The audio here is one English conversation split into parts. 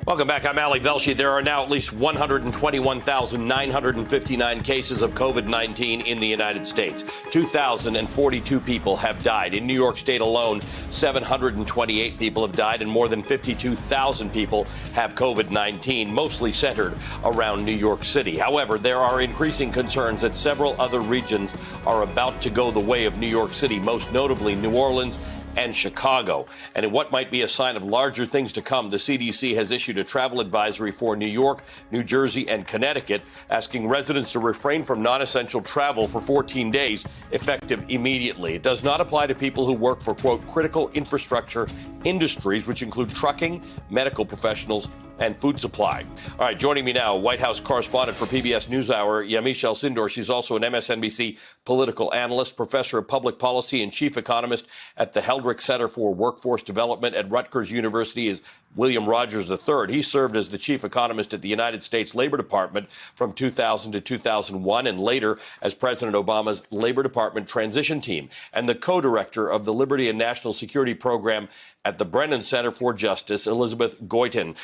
Welcome back. I'm Ali Velshi. There are now at least 121,959 cases of COVID-19 in the United States. 2,042 people have died. In New York State alone, 728 people have died, and more than 52,000 people have COVID-19, mostly centered around New York City. However, there are increasing concerns that several other regions are about to go the way of New York City, most notably New Orleans and Chicago. And in what might be a sign of larger things to come, the CDC has issued a travel advisory for New York, New Jersey, and Connecticut, asking residents to refrain from non-essential travel for 14 days, effective immediately. It does not apply to people who work for, quote, critical infrastructure industries, which include trucking, medical professionals, and food supply. All right, joining me now, White House correspondent for PBS NewsHour, Yamiche Alcindor. She's also an MSNBC political analyst, professor of public policy, and chief economist at the Heldrick Center for Workforce Development at Rutgers University. Is William Rogers III. He served as the chief economist at the United States Labor Department from 2000 to 2001, and later as President Obama's Labor Department transition team, and the co-director of the Liberty and National Security Program at the Brennan Center for Justice, Elizabeth Goitein.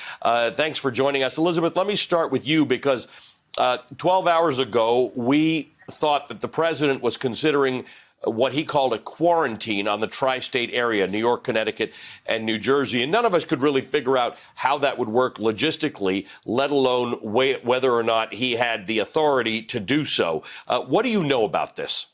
Thanks for joining us. Elizabeth, let me start with you, because 12 hours ago, we thought that the president was considering what he called a quarantine on the tri-state area, New York, Connecticut, and New Jersey. And none of us could really figure out how that would work logistically, let alone whether or not he had the authority to do so. What do you know about this?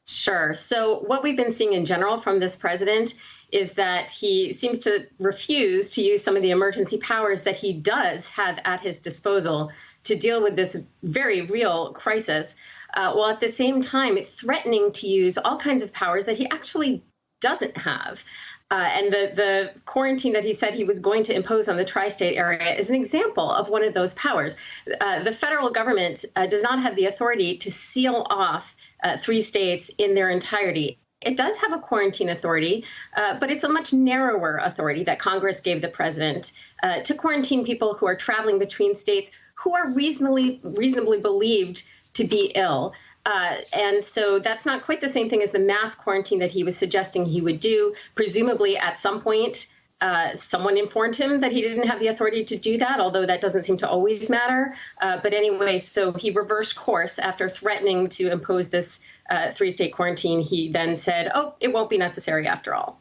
Sure. So what we've been seeing in general from this president is that he seems to refuse to use some of the emergency powers that he does have at his disposal to deal with this very real crisis, while at the same time threatening to use all kinds of powers that he actually doesn't have. And the quarantine that he said he was going to impose on the tri-state area is an example of one of those powers. The federal government does not have the authority to seal off 3 states in their entirety. It does have a quarantine authority, but it's a much narrower authority that Congress gave the president to quarantine people who are traveling between states who are reasonably believed to be ill. And so that's not quite the same thing as the mass quarantine that he was suggesting he would do. Presumably at some point, someone informed him that he didn't have the authority to do that, although that doesn't seem to always matter. But anyway, so he reversed course after threatening to impose this 3-state quarantine. He then said, oh, it won't be necessary after all.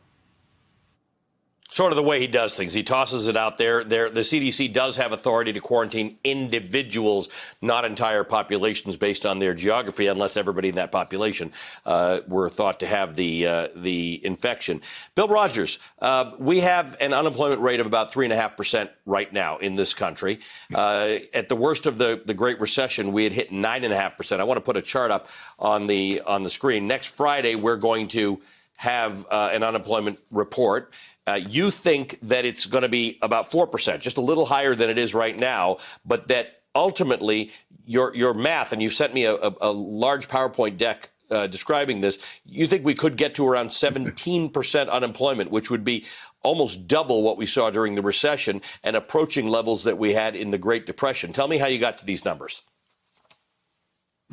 Sort of the way he does things. He tosses it out there. The CDC does have authority to quarantine individuals, not entire populations based on their geography, unless everybody in that population were thought to have the infection. Bill Rogers, we have an unemployment rate of about 3.5% right now in this country. At the worst of the Great Recession, we had hit 9.5%. I want to put a chart up on the screen. Next Friday, we're going to have an unemployment report. You think that it's going to be about 4%, just a little higher than it is right now, but that ultimately your math, and you sent me a large PowerPoint deck describing this, you think we could get to around 17% unemployment, which would be almost double what we saw during the recession and approaching levels that we had in the Great Depression. Tell me how you got to these numbers.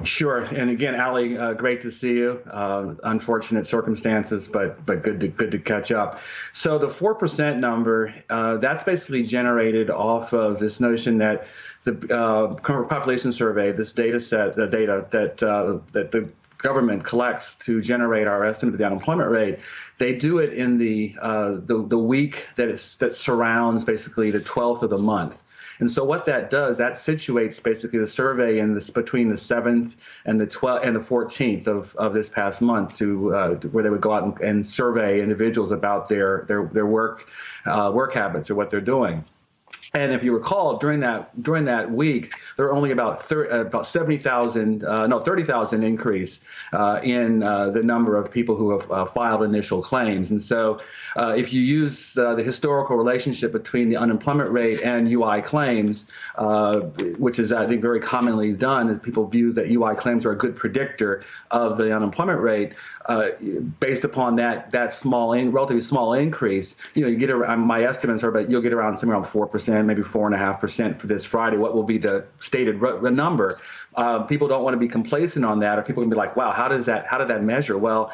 Sure. And again, Ali, great to see you. Unfortunate circumstances, but good to catch up. So the 4% number, that's basically generated off of this notion that the population survey, this data set, the data that the government collects to generate our estimate of the unemployment rate, they do it in the week that surrounds basically the 12th of the month. And so what that does, that situates basically the survey in this between the 7th and the 12th and the 14th of this past month to where they would go out and survey individuals about their work habits or what they're doing. And if you recall, during that week, there were only about 30,000 increase in the number of people who have filed initial claims. And so if you use the historical relationship between the unemployment rate and UI claims, which is, I think, very commonly done, is people view that UI claims are a good predictor of the unemployment rate, based upon that relatively small increase, you get around, my estimates are, but you'll get around somewhere around 4%, maybe 4.5% for this Friday. What will be the stated number? People don't want to be complacent on that, or people can be like, wow, how did that measure? Well,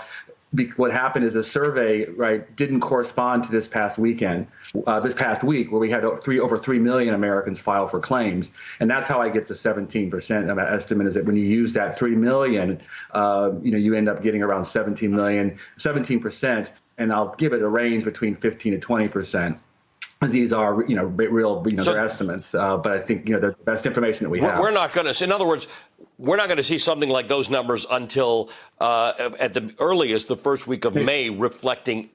what happened is the survey, right, didn't correspond to this past week, where we had over 3 million Americans file for claims. And that's how I get the 17% of that estimate, is that when you use that 3 million, you end up getting around 17%. And I'll give it a range between 15 to 20%. These are, real, they're estimates. But I think, they're the best information that we have. We're not going to, in other words, we're not going to see something like those numbers until at the earliest the first week of May, reflecting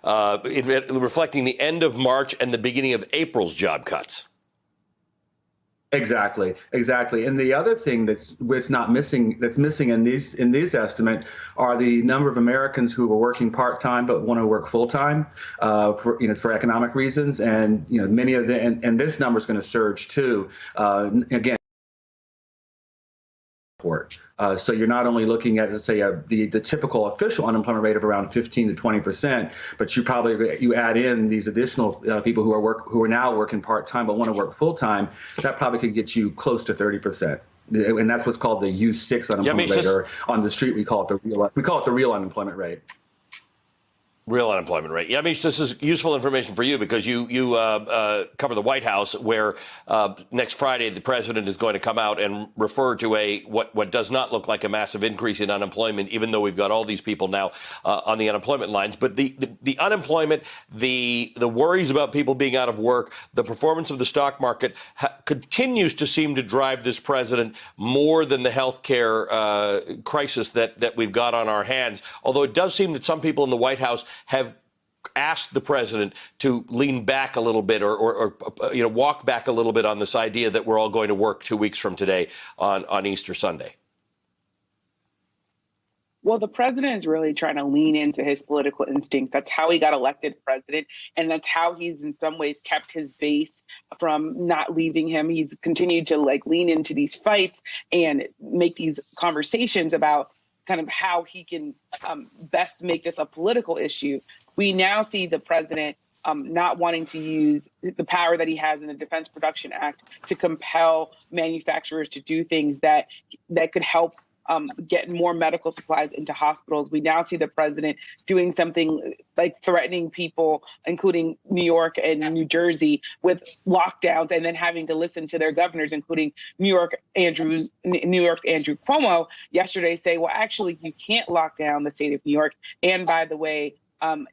reflecting the end of March and the beginning of April's job cuts. Exactly. And the other thing that's missing in these estimates are the number of Americans who are working part-time but want to work full-time for economic reasons. And many of them, and this number is going to surge too. Again. So you're not only looking at, let's say, the typical official unemployment rate of around 15 to 20%, but you add in these additional people who are now working part-time but want to work full-time. That probably could get you close to 30%. And that's what's called the U6 unemployment rate, or on the street we call it the real unemployment rate. Real unemployment rate. Yamiche, this is useful information for you because you cover the White House, where next Friday the president is going to come out and refer to what does not look like a massive increase in unemployment, even though we've got all these people now on the unemployment lines. But the unemployment, the worries about people being out of work, the performance of the stock market continues to seem to drive this president more than the health care crisis that we've got on our hands. Although it does seem that some people in the White House have asked the president to lean back a little bit or walk back a little bit on this idea that we're all going to work 2 weeks from today on Easter Sunday. Well, the president is really trying to lean into his political instinct. That's how he got elected president. And that's how he's in some ways kept his base from not leaving him. He's continued to lean into these fights and make these conversations about kind of how he can best make this a political issue. We now see the president not wanting to use the power that he has in the Defense Production Act to compel manufacturers to do things that could help get more medical supplies into hospitals. We now see the president doing something like threatening people, including New York and New Jersey, with lockdowns, and then having to listen to their governors, including New York's Andrew Cuomo yesterday say, well, actually, you can't lock down the state of New York. And by the way,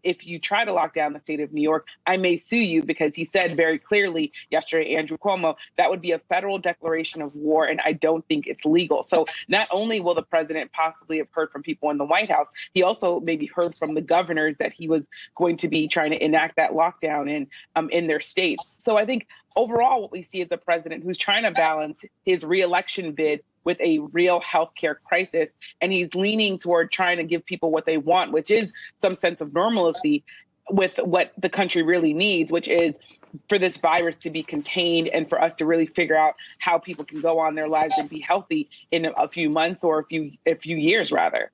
if you try to lock down the state of New York, I may sue you, because he said very clearly yesterday, Andrew Cuomo, that would be a federal declaration of war, and I don't think it's legal. So not only will the president possibly have heard from people in the White House, he also maybe heard from the governors that he was going to be trying to enact that lockdown in their states. So I think overall what we see is a president who's trying to balance his reelection bid with a real healthcare crisis. And he's leaning toward trying to give people what they want, which is some sense of normalcy with what the country really needs, which is for this virus to be contained and for us to really figure out how people can go on their lives and be healthy in a few months or a few years, rather.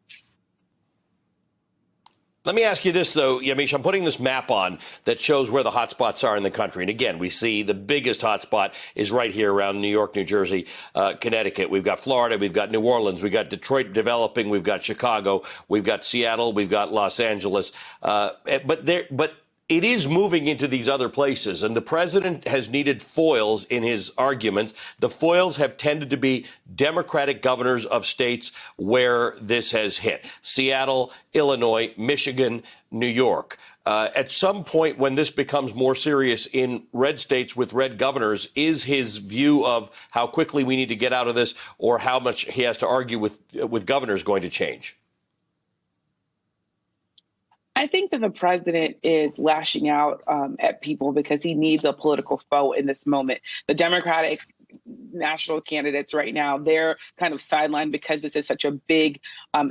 Let me ask you this, though, Yamiche. I'm putting this map on that shows where the hotspots are in the country. And again, we see the biggest hotspot is right here around New York, New Jersey, Connecticut. We've got Florida. We've got New Orleans. We've got Detroit developing. We've got Chicago. We've got Seattle. We've got Los Angeles. But it is moving into these other places, and the president has needed foils in his arguments. The foils have tended to be Democratic governors of states where this has hit: Seattle, Illinois, Michigan, New York. At some point when this becomes more serious in red states with red governors, is his view of how quickly we need to get out of this, or how much he has to argue with governors, going to change? I think that the president is lashing out at people because he needs a political foe in this moment. The Democratic national candidates right now, they're kind of sidelined because this is such a big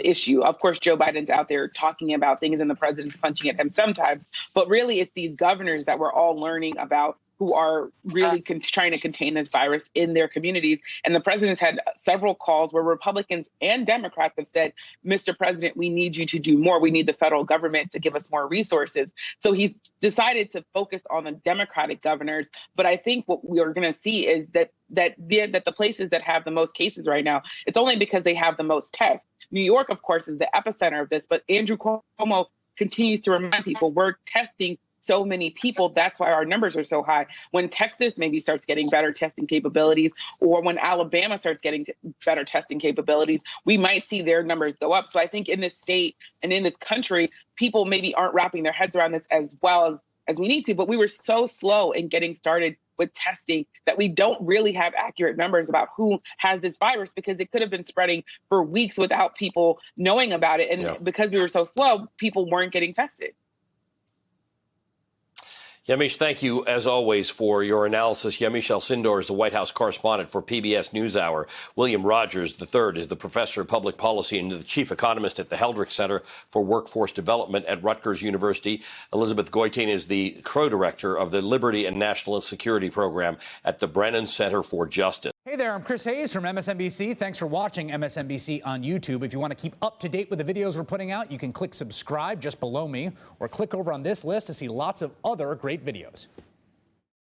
issue. Of course, Joe Biden's out there talking about things and the president's punching at him sometimes. But really, it's these governors that we're all learning about who are really trying to contain this virus in their communities. And the president's had several calls where Republicans and Democrats have said, Mr. President, we need you to do more. We need the federal government to give us more resources. So he's decided to focus on the Democratic governors. But I think what we are going to see is that the places that have the most cases right now, it's only because they have the most tests. New York, of course, is the epicenter of this, but Andrew Cuomo continues to remind people we're testing so many people. That's why our numbers are so high. When Texas maybe starts getting better testing capabilities, or when Alabama starts getting better testing capabilities, we might see their numbers go up. So I think in this state and in this country, people maybe aren't wrapping their heads around this as well as we need to. But we were so slow in getting started with testing that we don't really have accurate numbers about who has this virus, because it could have been spreading for weeks without people knowing about it. And because we were so slow, people weren't getting tested. Yamiche, thank you, as always, for your analysis. Yamiche Alcindor is the White House correspondent for PBS NewsHour. William Rogers III is the professor of public policy and the chief economist at the Heldrick Center for Workforce Development at Rutgers University. Elizabeth Goitein is the co-director of the Liberty and National Security Program at the Brennan Center for Justice. Hey there, I'm Chris Hayes from MSNBC. Thanks for watching MSNBC on YouTube. If you want to keep up to date with the videos we're putting out, you can click subscribe just below me, or click over on this list to see lots of other great videos.